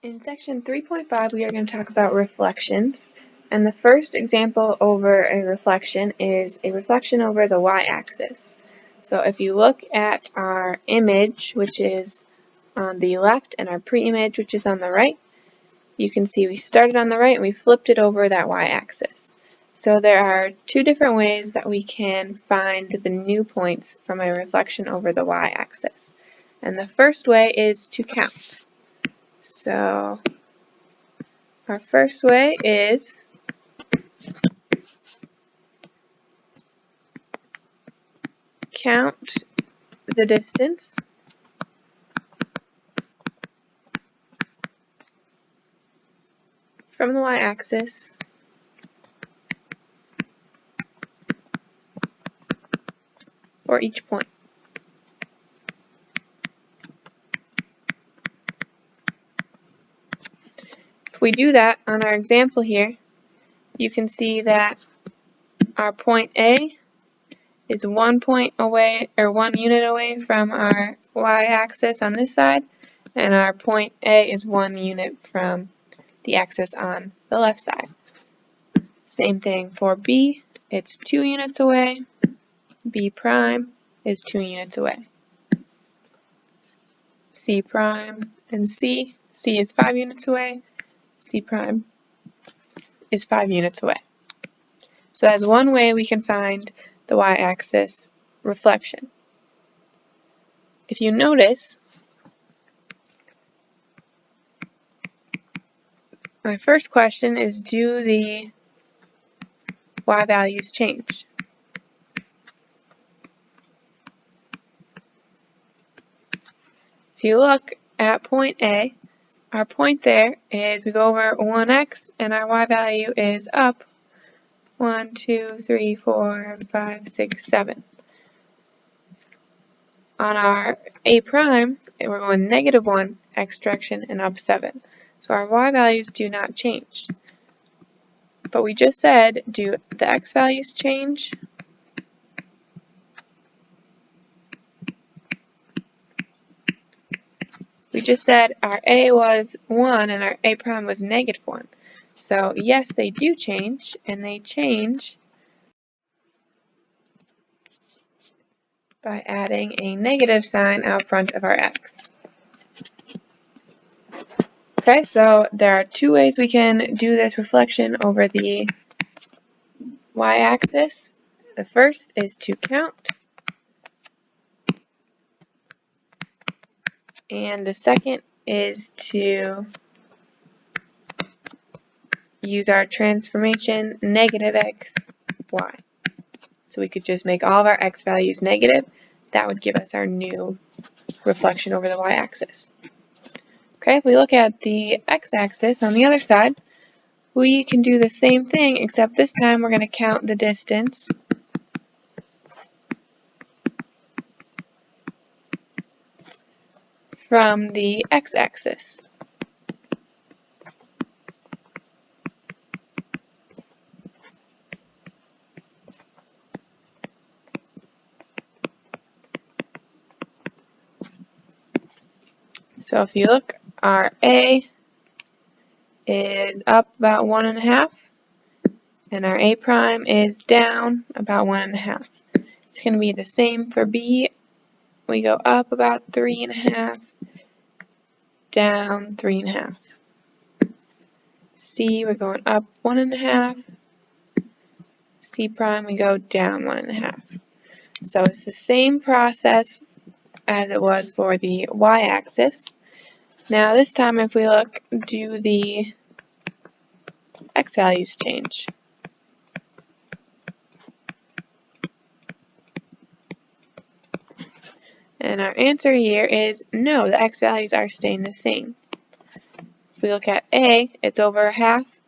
In section 3.5, we are going to talk about reflections. And the first example over a reflection is a reflection over the y-axis. So if you look at our image, which is on the left, and our pre-image, which is on the right, you can see we started on the right and we flipped it over that y-axis. So there are two different ways that we can find the new points from a reflection over the y-axis. And the first way is to count. So our first way is count the distance from the y-axis for each point. If we do that on our example here, you can see that our point A is 1 point away, or 1 unit away from our y-axis on this side, and our point A is 1 unit from the axis on the left side. Same thing for B, it's 2 units away, B prime is 2 units away. C prime and C is 5 units away, C prime is 5 units away. So that's one way we can find the y-axis reflection. If you notice, my first question is, do the y values change? If you look at point A, our point there is we go over 1x and our y value is up 1, 2, 3, 4, 5, 6, 7. On our A prime, we're going -1 x direction and up 7. So our y values do not change. But we just said, do the x values change? We just said our A was 1 and our A prime was -1. So yes, they do change, and they change by adding a negative sign out front of our x. Okay, so there are two ways we can do this reflection over the y-axis. The first is to count, and the second is to use our transformation -x, y. So we could just make all of our x values negative. That would give us our new reflection over the y-axis. Okay, if we look at the x-axis on the other side, we can do the same thing, except this time we're going to count the distance from the x-axis. So if you look, our A is up about 1.5, and our A prime is down about 1.5. It's going to be the same for B. We go up about 3.5, down 3.5. C, we're going up 1.5. C prime, we go down 1.5. So it's the same process as it was for the y-axis. Now this time, if we look, do the x values change? And our answer here is no, the x values are staying the same. If we look at A, it's over 1/2,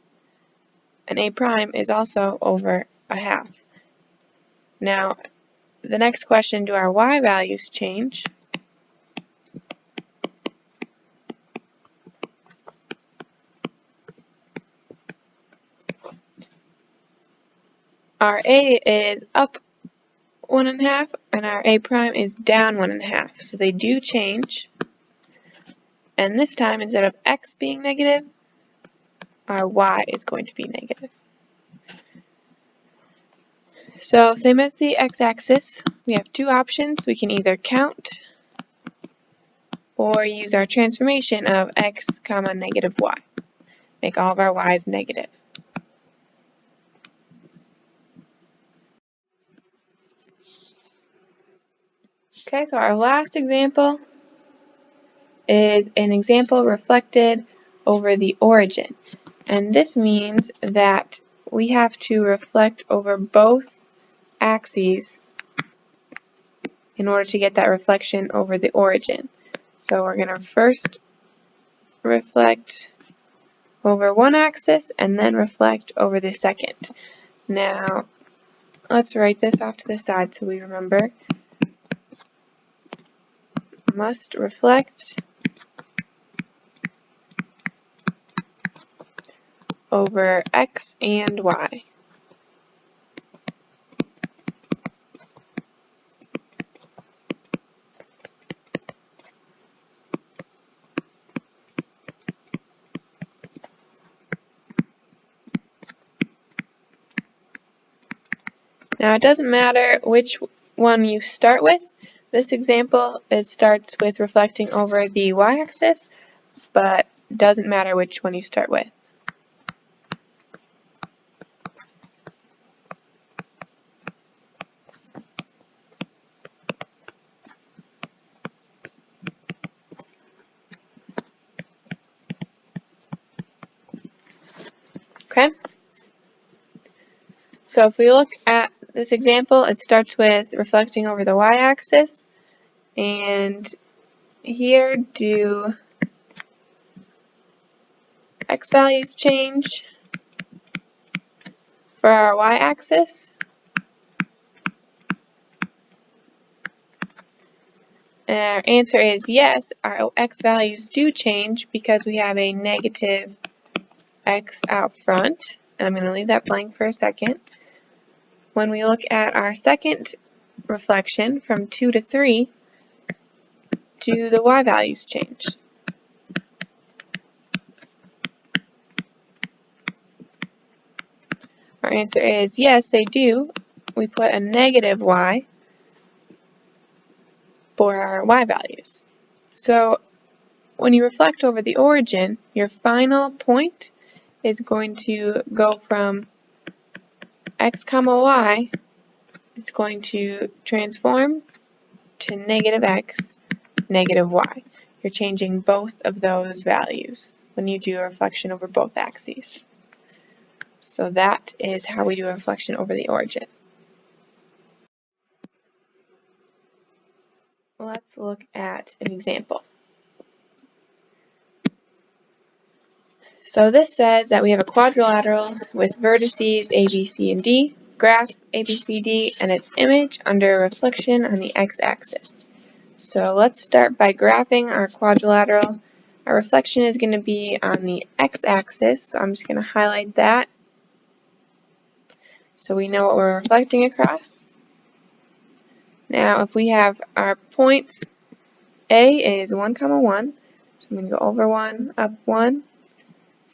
and A prime is also over 1/2. Now, the next question, do our y values change? Our A is up 1.5 and our A prime is down 1.5. So they do change. And this time, instead of x being negative, our y is going to be negative. So same as the x-axis, we have two options. We can either count or use our transformation of x comma negative y. Make all of our y's negative. Okay, so our last example is an example reflected over the origin. And this means that we have to reflect over both axes in order to get that reflection over the origin. So we're going to first reflect over one axis and then reflect over the second. Now, let's write this off to the side so we remember. Must reflect over x and y. Now it doesn't matter which one you start with. This example, it starts with reflecting over the y-axis, but doesn't matter which one you start with. Okay? So if we look at this example, it starts with reflecting over the y-axis, and here do x values change for our y-axis? Our answer is yes, our x values do change because we have a negative x out front. And I'm going to leave that blank for a second. When we look at our second reflection from 2 to 3, do the y values change? Our answer is yes, they do. We put a negative y for our y values. So when you reflect over the origin, your final point is going to go from x comma y, it's going to transform to negative x, negative y. You're changing both of those values when you do a reflection over both axes. So that is how we do a reflection over the origin. Let's look at an example. So this says that we have a quadrilateral with vertices A, B, C, and D, graph A, B, C, D, and its image under reflection on the x-axis. So let's start by graphing our quadrilateral. Our reflection is going to be on the x-axis, so I'm just going to highlight that so we know what we're reflecting across. Now if we have our points, A is 1, 1, so I'm going to go over 1, up 1.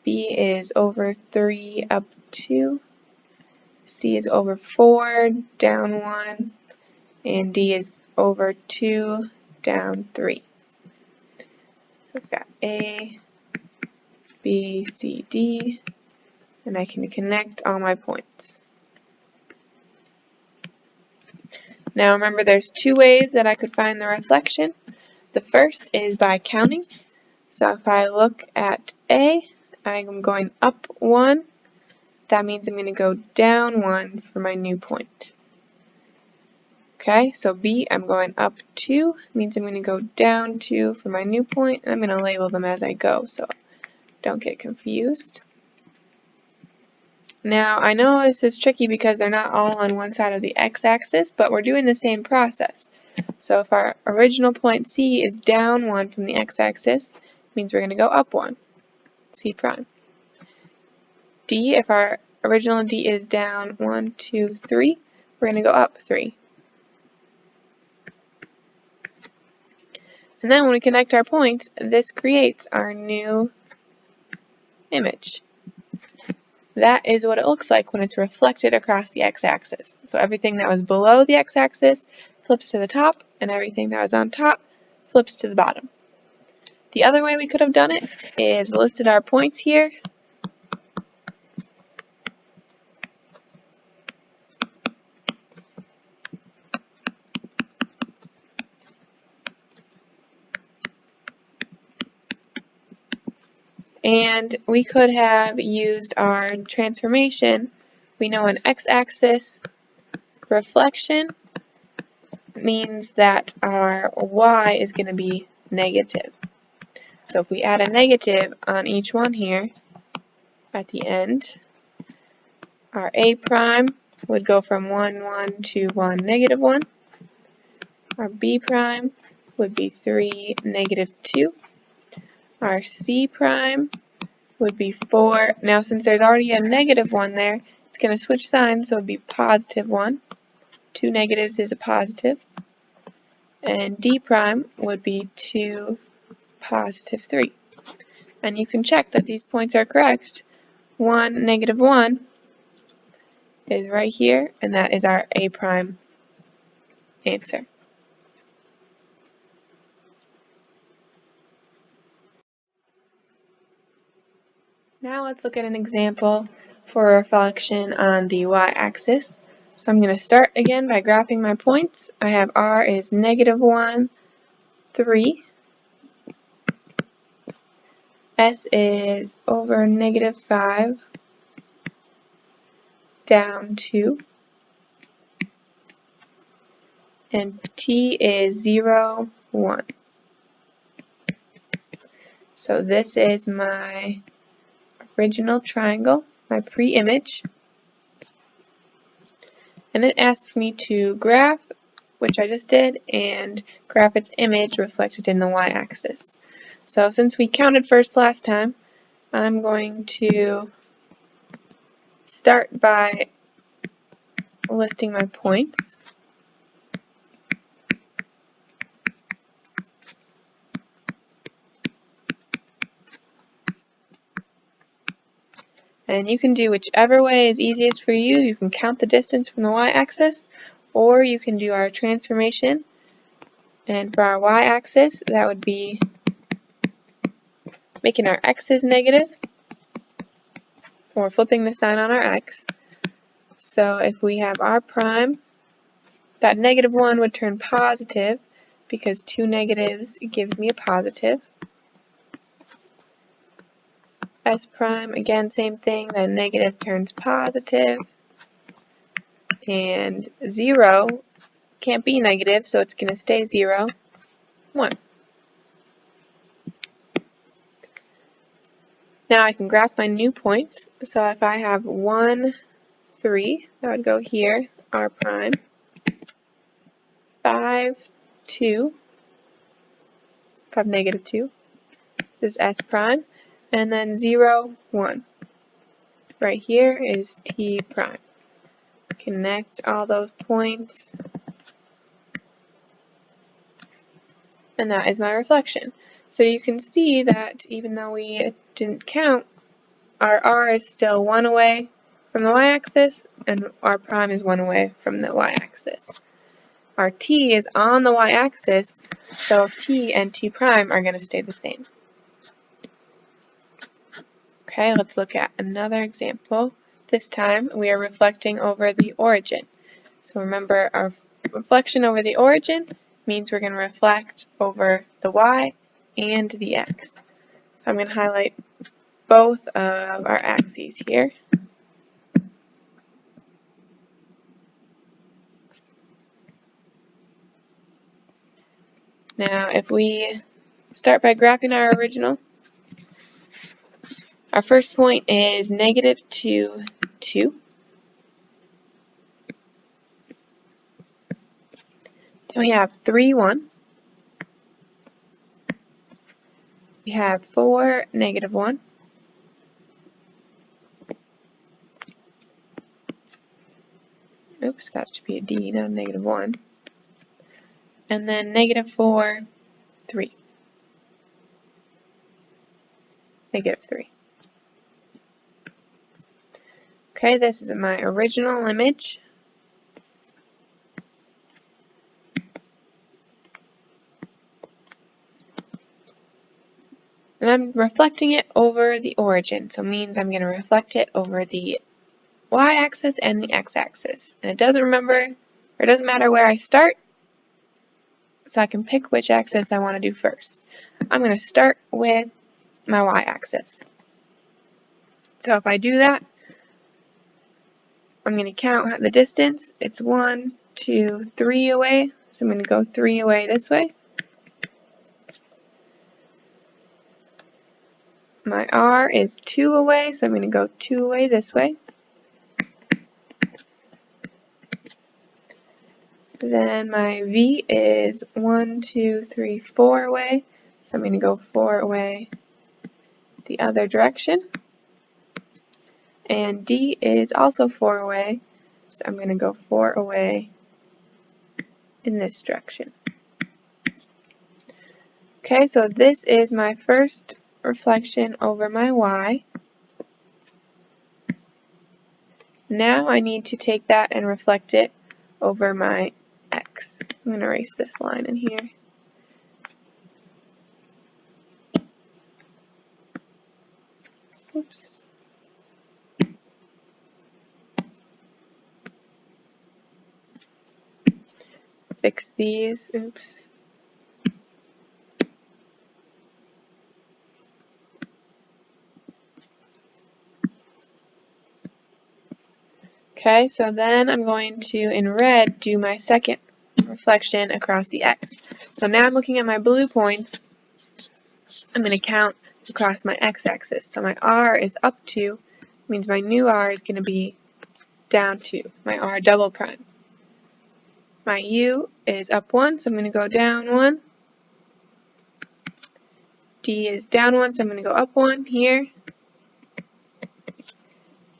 B is over 3, up 2. C is over 4, down 1. And D is over 2, down 3. So I've got A, B, C, D, and I can connect all my points. Now remember, there's two ways that I could find the reflection. The first is by counting. So if I look at A, I'm going up 1. That means I'm going to go down 1 for my new point. Okay, so B, I'm going up 2. Means I'm going to go down 2 for my new point, and I'm going to label them as I go so don't get confused. Now, I know this is tricky because they're not all on one side of the x-axis, but we're doing the same process. So if our original point C is down 1 from the x-axis, means we're going to go up 1, C prime. D, if our original D is down 1, 2, 3, we're going to go up 3. And then when we connect our points, this creates our new image. That is what it looks like when it's reflected across the x-axis. So everything that was below the x-axis flips to the top, and everything that was on top flips to the bottom. The other way we could have done it is listed our points here. And we could have used our transformation. We know an x-axis reflection means that our y is going to be negative. So if we add a negative on each one here at the end, our a prime would go from 1, 1 to 1, negative 1. Our b prime would be 3, negative 2. Our c prime would be 4. Now since there's already a negative 1 there, it's going to switch signs, so it would be positive 1. 2 negatives is a positive. And d prime would be 2, positive 3. And you can check that these points are correct. 1, negative 1 is right here, and that is our a prime answer. Now let's look at an example for a reflection on the y-axis. So I'm going to start again by graphing my points. I have r is negative 1, 3. S is over negative 5, down 2. And t is 0, 1. So this is my original triangle, my pre-image. And it asks me to graph, which I just did, and graph its image reflected in the y-axis. So since we counted first last time, I'm going to start by listing my points. And you can do whichever way is easiest for you. You can count the distance from the y-axis, or you can do our transformation. And for our y-axis, that would be making our x's negative, or flipping the sign on our x. So if we have r prime, that negative 1 would turn positive, because 2 negatives gives me a positive. S prime, again, same thing, that negative turns positive. And 0 can't be negative, so it's going to stay 0, 1. Now I can graph my new points. So if I have 1, 3, that would go here, r prime. 5, 2, if I have negative 2, this is s prime. And then 0, 1. Right here is t prime. Connect all those points. And that is my reflection. So you can see that even though we didn't count, our r is still 1 away from the y-axis, and r prime is 1 away from the y-axis. Our t is on the y-axis, so t and t prime are going to stay the same. Okay, let's look at another example. This time we are reflecting over the origin. So remember, our reflection over the origin means we're going to reflect over the y and the x. So I'm going to highlight both of our axes here. Now if we start by graphing our original, our first point is negative 2, 2. Then we have 3, 1. We have 4, negative 1. Oops, that should be a D, not a negative 1. And then negative 4, 3. Negative 3. Okay, this is my original image. And I'm reflecting it over the origin, so it means I'm going to reflect it over the y-axis and the x-axis. And it doesn't matter where I start, so I can pick which axis I want to do first. I'm going to start with my y-axis. So if I do that, I'm going to count the distance. It's 1, 2, 3 away, so I'm going to go 3 away this way. My r is 2 away, so I'm going to go 2 away this way. Then my v is 1, 2, 3, 4 away, so I'm going to go 4 away the other direction. And d is also 4 away, so I'm going to go 4 away in this direction. Okay, so this is my first reflection over my y. Now I need to take that and reflect it over my x. I'm going to erase this line in here. Oops. Fix these. Oops. Okay, so then I'm going to, in red, do my second reflection across the x. So now I'm looking at my blue points. I'm going to count across my x-axis. So my r is up 2, means my new r is going to be down 2, my r double prime. My u is up 1, so I'm going to go down 1. D is down 1, so I'm going to go up 1 here.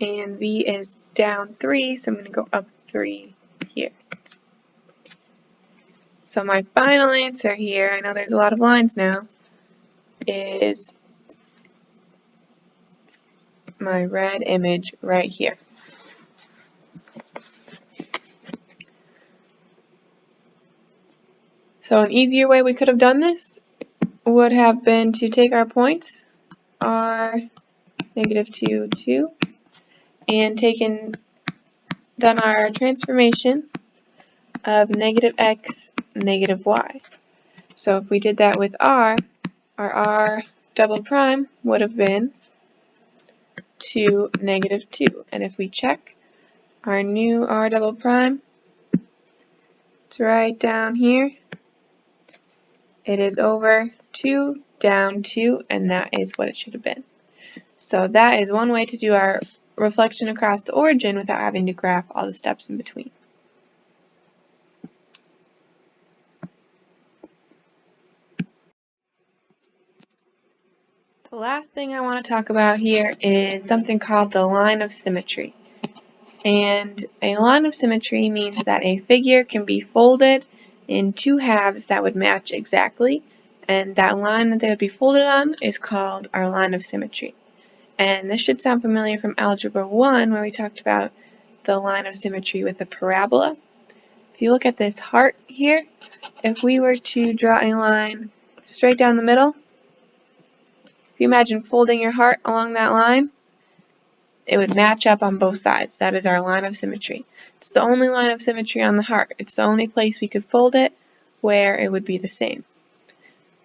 And v is down 3, so I'm going to go up 3 here. So my final answer here, I know there's a lot of lines now, is my red image right here. So an easier way we could have done this would have been to take our points, r, negative 2, 2, and done our transformation of negative x, negative y. So if we did that with r, our r double prime would have been 2, negative 2. And if we check our new r double prime, it's right down here. It is over 2, down 2, and that is what it should have been. So that is one way to do our reflection across the origin without having to graph all the steps in between. The last thing I want to talk about here is something called the line of symmetry. And a line of symmetry means that a figure can be folded in 2 halves that would match exactly, and that line that they would be folded on is called our line of symmetry. And this should sound familiar from Algebra 1, where we talked about the line of symmetry with the parabola. If you look at this heart here, if we were to draw a line straight down the middle, if you imagine folding your heart along that line, it would match up on both sides. That is our line of symmetry. It's the only line of symmetry on the heart. It's the only place we could fold it where it would be the same.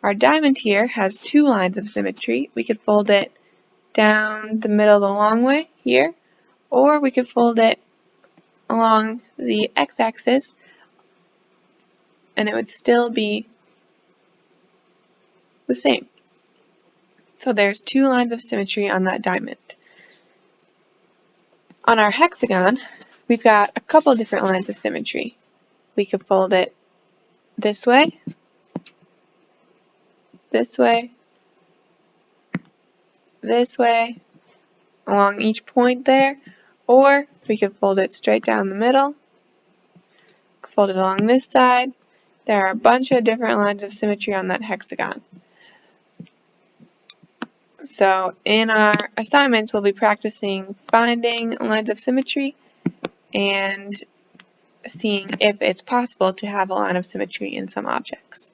Our diamond here has 2 lines of symmetry. We could fold it down the middle the long way here, or we could fold it along the x-axis and it would still be the same. So there's 2 lines of symmetry on that diamond. On our hexagon, we've got a couple different lines of symmetry. We could fold it this way, this way, this way, along each point there, or we could fold it straight down the middle, fold it along this side, there are a bunch of different lines of symmetry on that hexagon. So in our assignments, we'll be practicing finding lines of symmetry and seeing if it's possible to have a line of symmetry in some objects.